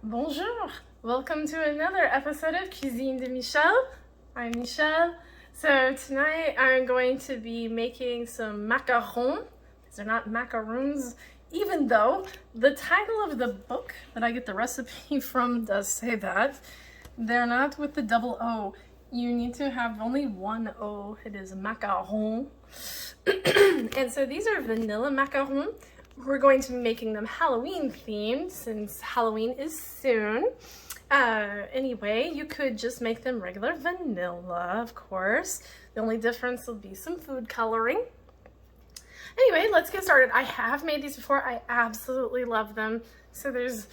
Bonjour! Welcome to another episode of Cuisine de Michel. I'm Michelle. So tonight I'm going to be making some macarons. These are not macaroons, even though the title of the book that I get the recipe from does say that. They're not with the double O. You need to have only one O. It is macaron. And so these are vanilla macarons. We're going to be making them Halloween themed since Halloween is soon. Anyway, you could just make them regular vanilla, of course. The only difference will be some food coloring. Anyway, let's get started. I have made these before. I absolutely love them. So there's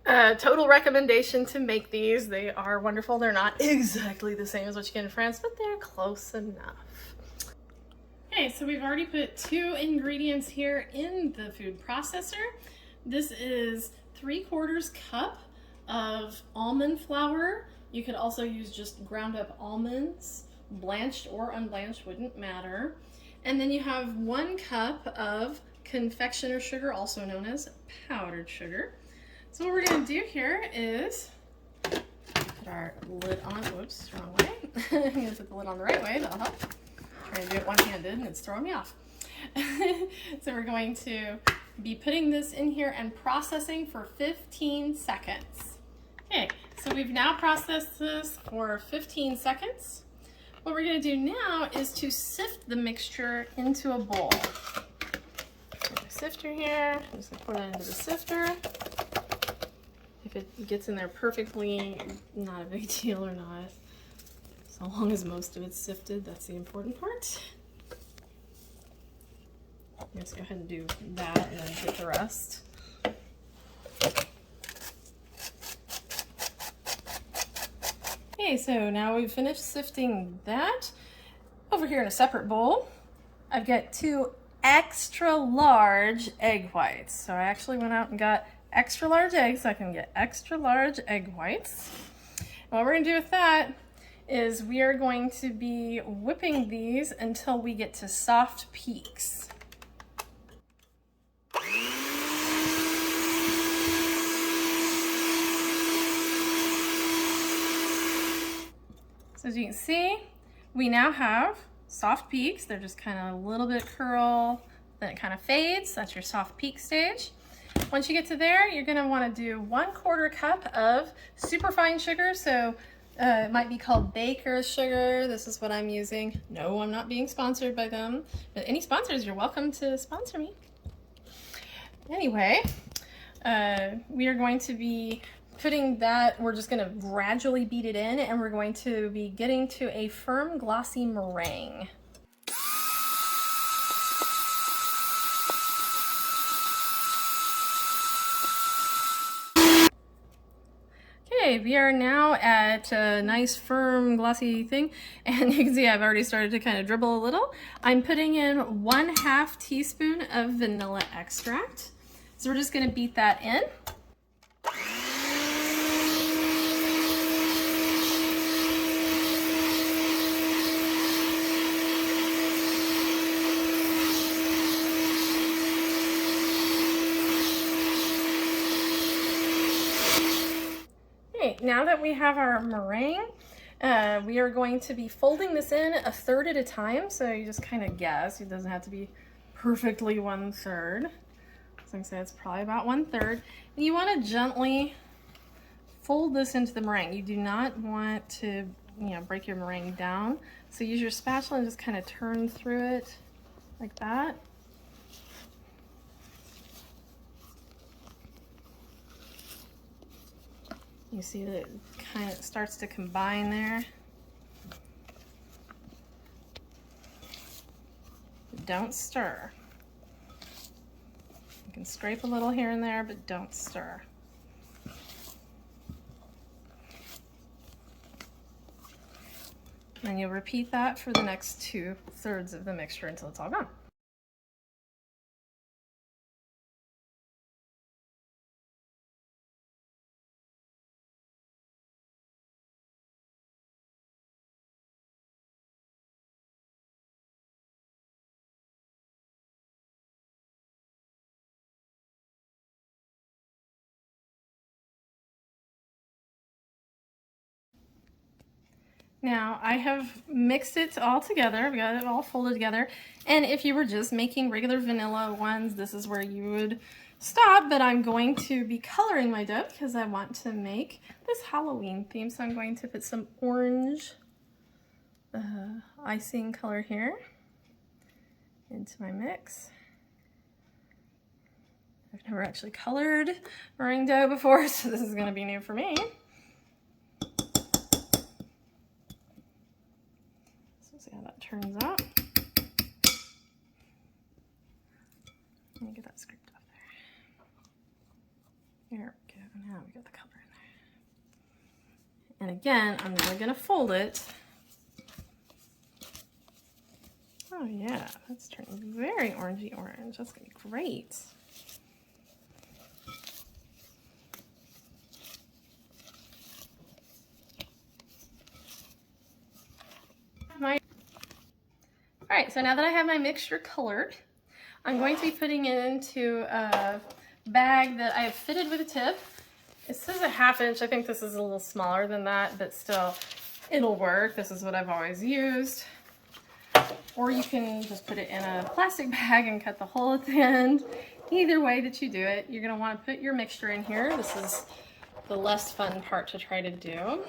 a total recommendation to make these. They are wonderful. They're not exactly the same as what you get in France, but they're close enough. Okay, so we've already put 2 ingredients here in the food processor. This is 3/4 cup of almond flour. You could also use just ground up almonds, blanched or unblanched, wouldn't matter. And then you have 1 cup of confectioner sugar, also known as powdered sugar. So what we're gonna do here is put our lid on. Whoops, wrong way. I'm gonna put the lid on the right way, that'll help. Trying to do it one-handed and it's throwing me off. So we're going to be putting this in here and processing for 15 seconds. Okay, so we've now processed this for 15 seconds. What we're going to do now is to sift the mixture into a bowl. A sifter here. I'm just going to pour that into the sifter. If it gets in there perfectly, not a big deal or not. So long as most of it's sifted, that's the important part. Let's go ahead and do that and then get the rest. Okay, so now we've finished sifting that. Over here in a separate bowl, I've got 2 extra large egg whites. So I actually went out and got extra large eggs so I can get extra large egg whites. And what we're gonna do with that is we are going to be whipping these until we get to soft peaks. So as you can see, we now have soft peaks. They're just kind of a little bit curl, then it kind of fades. That's your soft peak stage. Once you get to there, you're gonna wanna do 1/4 cup of superfine sugar. So it might be called baker's sugar. This is what I'm using. No, I'm not being sponsored by them, but any sponsors, you're welcome to sponsor me. Anyway, we are going to be putting that, we're just gonna gradually beat it in, and we're going to be getting to a firm, glossy meringue. Okay, we are now at a nice firm glossy thing, and you can see I've already started to kind of dribble a little. I'm putting in 1/2 teaspoon of vanilla extract. So we're just going to beat that in. Now that we have our meringue, we are going to be folding this in 1/3 at a time. So you just kind of guess. It doesn't have to be perfectly 1/3. So I can say it's probably about 1/3. And you want to gently fold this into the meringue. You do not want to, break your meringue down. So use your spatula and just kind of turn through it like that. You see that it kind of starts to combine there. Don't stir. You can scrape a little here and there, but don't stir. And you'll repeat that for the next 2/3 of the mixture until it's all gone. Now I have mixed it all together. We got it all folded together. And if you were just making regular vanilla ones, this is where you would stop, but I'm going to be coloring my dough because I want to make this Halloween theme. So I'm going to put some orange icing color here into my mix. I've never actually colored meringue dough before, so this is going to be new for me. So see how that turns out. Let me get that scraped off there. There we go. Now we got the color in there. And again, I'm really going to fold it. Oh yeah, that's turning very orangey orange. That's going to be great. All right, so now that I have my mixture colored, I'm going to be putting it into a bag that I have fitted with a tip. It says a 1/2 inch. I think this is a little smaller than that, but still, it'll work. This is what I've always used. Or you can just put it in a plastic bag and cut the hole at the end. Either way that you do it, you're gonna wanna put your mixture in here. This is the less fun part to try to do.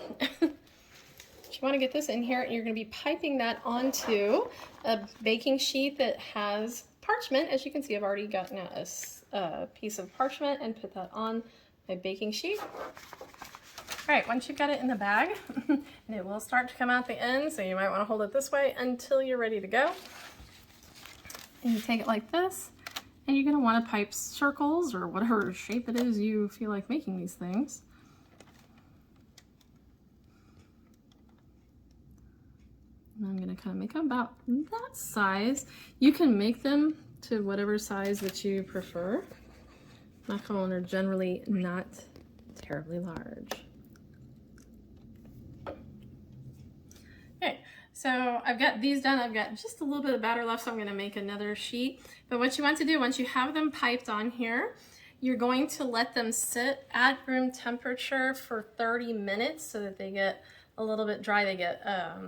You want to get this in here, and you're going to be piping that onto a baking sheet that has parchment. As you can see, I've already gotten a piece of parchment and put that on my baking sheet. All right, once you've got it in the bag, and it will start to come out the end, so you might want to hold it this way until you're ready to go. And you take it like this, and you're going to want to pipe circles or whatever shape it is you feel like making these things. And I'm going to kind of make them about that size. You can make them to whatever size that you prefer. Macarons are generally not terribly large. Okay, so I've got these done. I've got just a little bit of batter left, so I'm going to make another sheet. But what you want to do, once you have them piped on here, you're going to let them sit at room temperature for 30 minutes so that they get a little bit dry. They get,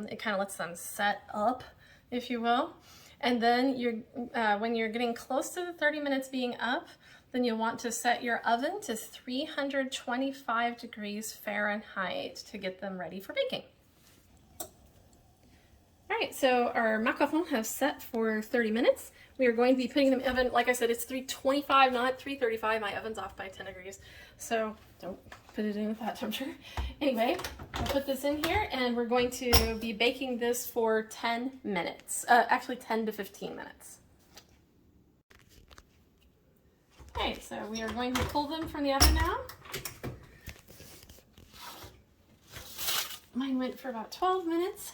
it kind of lets them set up, if you will. And then when you're getting close to the 30 minutes being up, then you'll want to set your oven to 325 degrees Fahrenheit to get them ready for baking. All right, so our macarons have set for 30 minutes. We are going to be putting them in the oven. Like I said, it's 325, not 335. My oven's off by 10 degrees, so don't put it in at that temperature. Anyway, I'll put this in here, and we're going to be baking this for 10 minutes. Actually 10 to 15 minutes. Okay, so we are going to pull them from the oven now. Mine went for about 12 minutes.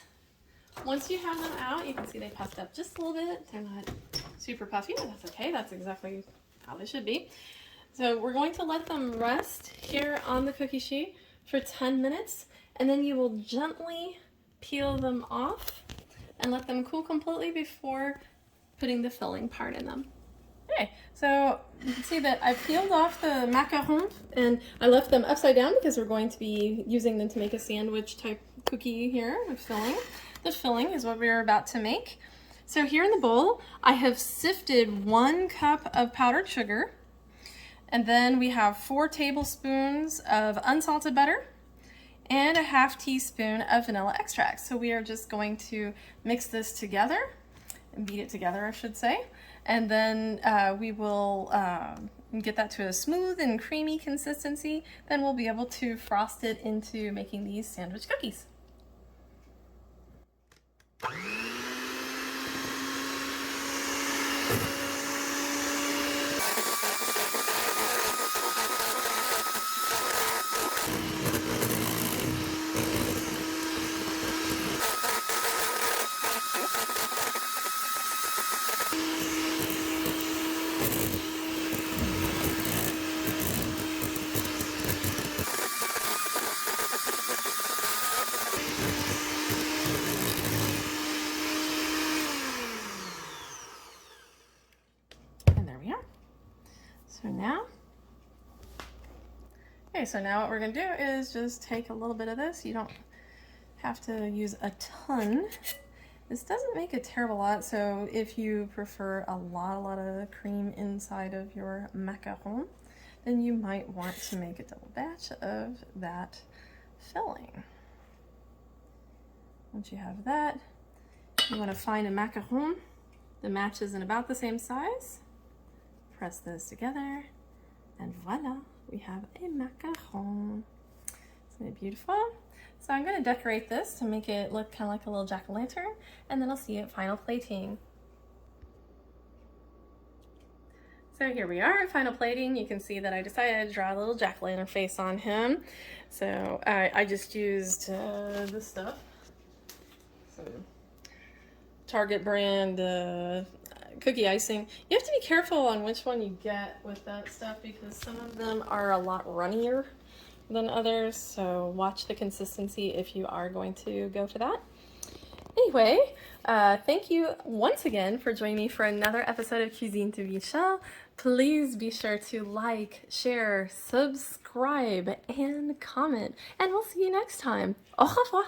Once you have them out, you can see they puffed up just a little bit. They're not super puffy, but that's okay. That's exactly how they should be. So we're going to let them rest here on the cookie sheet for 10 minutes, and then you will gently peel them off and let them cool completely before putting the filling part in them. Okay, so you can see that I peeled off the macarons and I left them upside down because we're going to be using them to make a sandwich type cookie here with filling. The filling is what we're about to make. So here in the bowl, I have sifted 1 cup of powdered sugar, and then we have 4 tablespoons of unsalted butter and a 1/2 teaspoon of vanilla extract. So we are just going to mix this together and beat it together, I should say. And then we will get that to a smooth and creamy consistency. Then we'll be able to frost it into making these sandwich cookies. So now what we're going to do is just take a little bit of this. You don't have to use a ton. This doesn't make a terrible lot, so if you prefer a lot of cream inside of your macaron, then you might want to make a double batch of that filling. Once you have that, you want to find a macaron that matches in about the same size. Press those together, and voila, we have a macaron. Isn't it beautiful? So I'm going to decorate this to make it look kind of like a little jack-o'-lantern, and then I'll see you at final plating. So here we are at final plating. You can see that I decided to draw a little jack-o'-lantern face on him. So I just used this stuff. So Target brand cookie icing. You have to be careful on which one you get with that stuff because some of them are a lot runnier than others, so watch the consistency if you are going to go for that. Anyway, thank you once again for joining me for another episode of Cuisine de Michel. Please be sure to like, share, subscribe, and comment, and we'll see you next time. Au revoir!